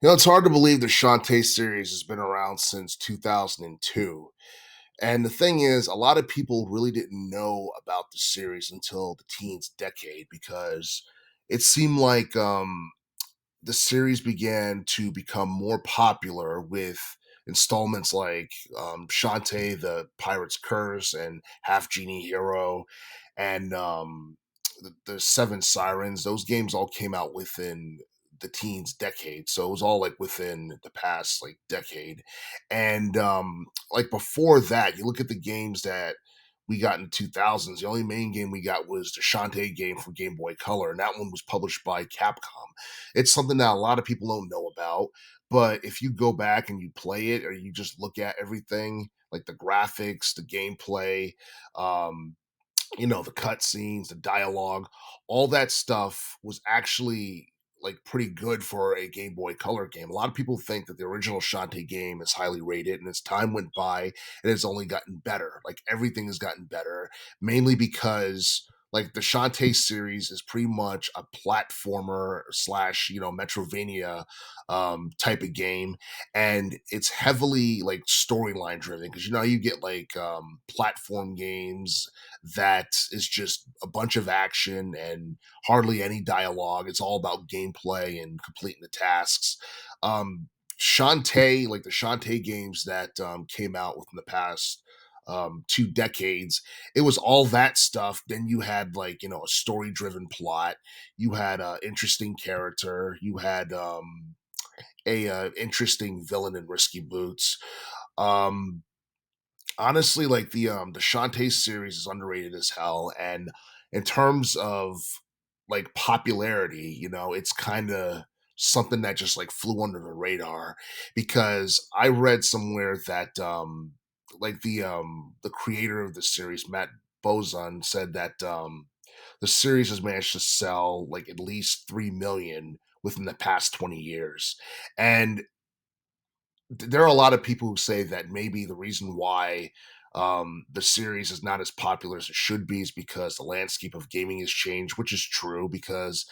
It's hard to believe the Shantae series has been around since 2002. And the thing is, a lot of people really didn't know about the series until the teens decade because it seemed like the series began to become more popular with installments like Shantae, the Pirate's Curse, and Half Genie Hero, and the Seven Sirens. Those games all came out within the teens decade, so it was all like within the past like decade. And like before that, you look at the games that we got in the 2000s. The only main game we got was the Shantae game for Game Boy Color, and that one was published by Capcom. It's something that a lot of people don't know about. But if you go back and you play it, or you just look at everything, like the graphics, the gameplay, um, the cutscenes, the dialogue, all that stuff was actually like pretty good for a Game Boy Color game. A lot of people think that the original Shantae game is highly rated, and as time went by, it has only gotten better. Like everything has gotten better, mainly because like the Shantae series is pretty much a platformer slash Metrovania type of game, and it's heavily like storyline driven because you get like platform games that is just a bunch of action and hardly any dialogue. It's all about gameplay and completing the tasks. Shantae, like the Shantae games that came out within the past 2 decades, it was all that stuff. Then you had like a story driven plot. You had an interesting character. You had a interesting villain in Risky Boots. Um, Honestly, like the Shantae series is underrated as hell, and in terms of like popularity, it's kind of something that just like flew under the radar because I read somewhere that like the creator of the series, Matt Bozon, said that the series has managed to sell like at least 3 million within the past 20 years. And there are a lot of people who say that maybe the reason why the series is not as popular as it should be is because the landscape of gaming has changed, which is true because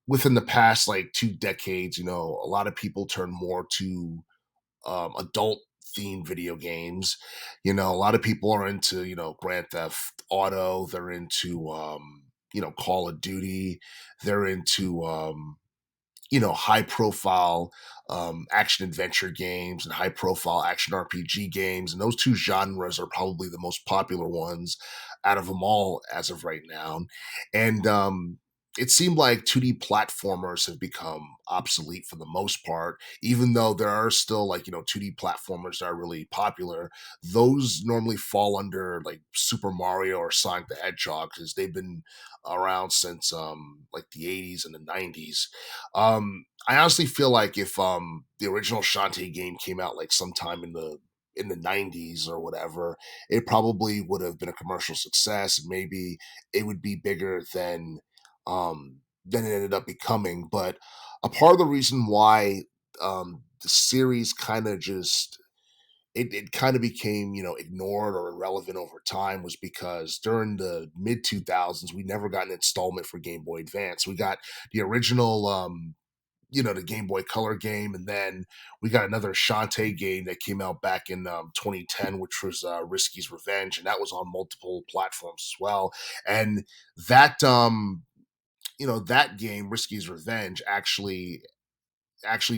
within the past like 2 decades, a lot of people turn more to adult themed video games. A lot of people are into, Grand Theft Auto, they're into Call of Duty, they're into high profile action adventure games and high profile action RPG games. And those two genres are probably the most popular ones out of them all as of right now. And it seemed like 2D platformers have become obsolete for the most part, even though there are still like, 2D platformers that are really popular. Those normally fall under like Super Mario or Sonic the Hedgehog because they've been around since like the 80s and the 90s. I honestly feel like if the original Shantae game came out like sometime in the 90s or whatever, it probably would have been a commercial success and maybe it would be bigger than it ended up becoming. But a part of the reason why the series kind of just it kind of became ignored or irrelevant over time was because during the mid 2000s we never got an installment for Game Boy Advance. We got the original the Game Boy Color game, and then we got another Shantae game that came out back in 2010, which was Risky's Revenge, and that was on multiple platforms as well. And that that game, Risky's Revenge, actually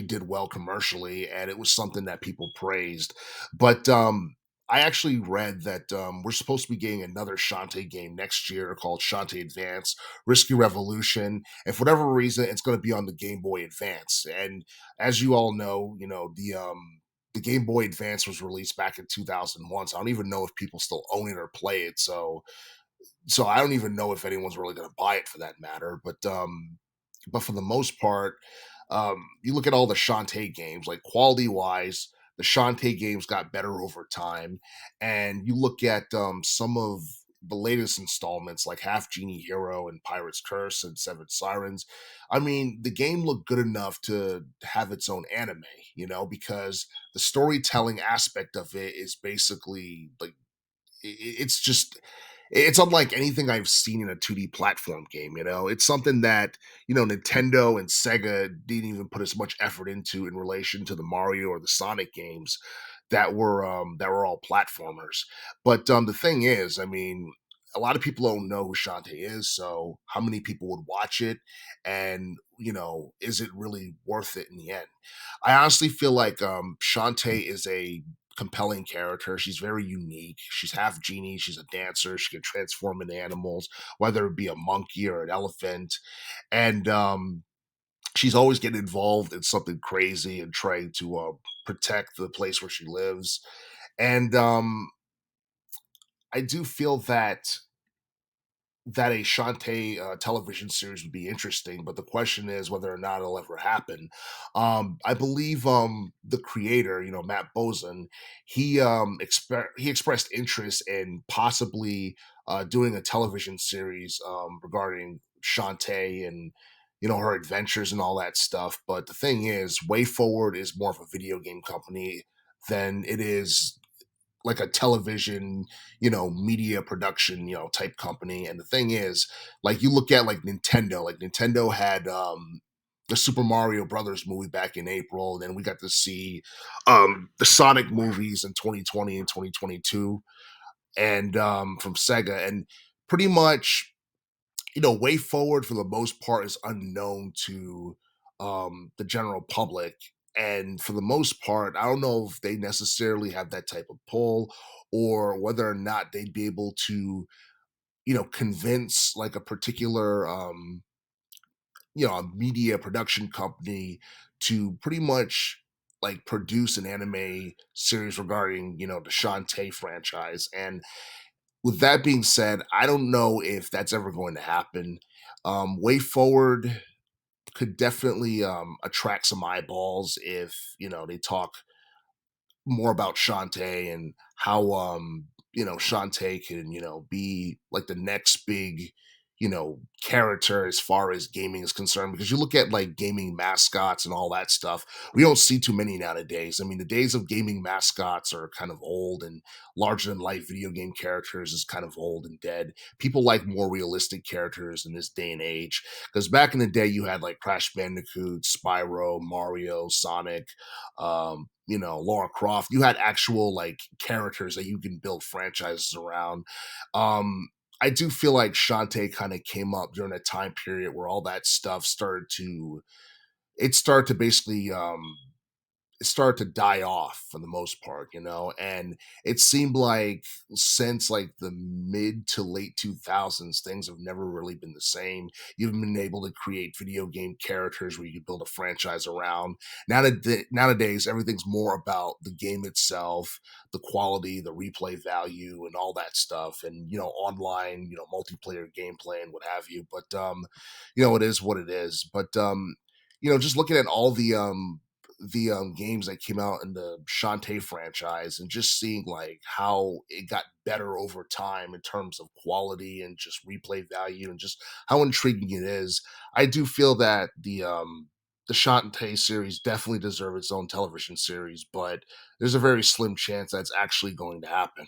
did well commercially, and it was something that people praised. But I actually read that we're supposed to be getting another Shantae game next year called Shantae Advance Risky Revolution, and for whatever reason, it's going to be on the Game Boy Advance. And as you all know, the Game Boy Advance was released back in 2001, so I don't even know if people still own it or play it. So I don't even know if anyone's really going to buy it for that matter. But for the most part, you look at all the Shantae games, like quality wise, the Shantae games got better over time. And you look at some of the latest installments, like Half Genie Hero and Pirate's Curse and Seven Sirens. I mean, the game looked good enough to have its own anime, because the storytelling aspect of it is basically like it's just It's unlike anything I've seen in a 2D platform game, you know? It's something that, Nintendo and Sega didn't even put as much effort into in relation to the Mario or the Sonic games that were all platformers. But the thing is, I mean, a lot of people don't know who Shantae is, so how many people would watch it? And, is it really worth it in the end? I honestly feel like Shantae is a compelling character. She's very unique. She's half genie. She's a dancer. She can transform into animals, whether it be a monkey or an elephant. And she's always getting involved in something crazy and trying to protect the place where she lives. And I do feel that a Shantae television series would be interesting, but the question is whether or not it'll ever happen. I believe the creator, Matt Bozen, he expressed interest in possibly doing a television series regarding Shantae and her adventures and all that stuff. But the thing is, WayForward is more of a video game company than it is like a television, media production, type company. And the thing is, like you look at like Nintendo had the Super Mario Brothers movie back in April, and then we got to see the Sonic movies in 2020 and 2022 and from Sega. And pretty much Way Forward for the most part is unknown to the general public. And for the most part, I don't know if they necessarily have that type of pull or whether or not they'd be able to, convince like a particular, a media production company to pretty much like produce an anime series regarding, the Shantae franchise. And with that being said, I don't know if that's ever going to happen. Way Forward could definitely attract some eyeballs if they talk more about Shantae and how Shantae can be like the next big character as far as gaming is concerned, because you look at like gaming mascots and all that stuff, we don't see too many nowadays. I mean, the days of gaming mascots are kind of old, and larger than life video game characters is kind of old and dead. People like more realistic characters in this day and age, because back in the day you had like Crash Bandicoot, Spyro, Mario, Sonic, Laura Croft. You had actual like characters that you can build franchises around. I do feel like Shantae kind of came up during a time period where all that stuff started to basically start to die off for the most part, and it seemed like since like the mid to late 2000s, things have never really been the same. You've been able to create video game characters where you can build a franchise around. Nowadays, everything's more about the game itself, the quality, the replay value, and all that stuff, and online, multiplayer gameplay and what have you. But it is what it is. But just looking at all the games that came out in the Shantae franchise and just seeing like how it got better over time in terms of quality and just replay value and just how intriguing it is. I do feel that the Shantae series definitely deserve its own television series, but there's a very slim chance that's actually going to happen.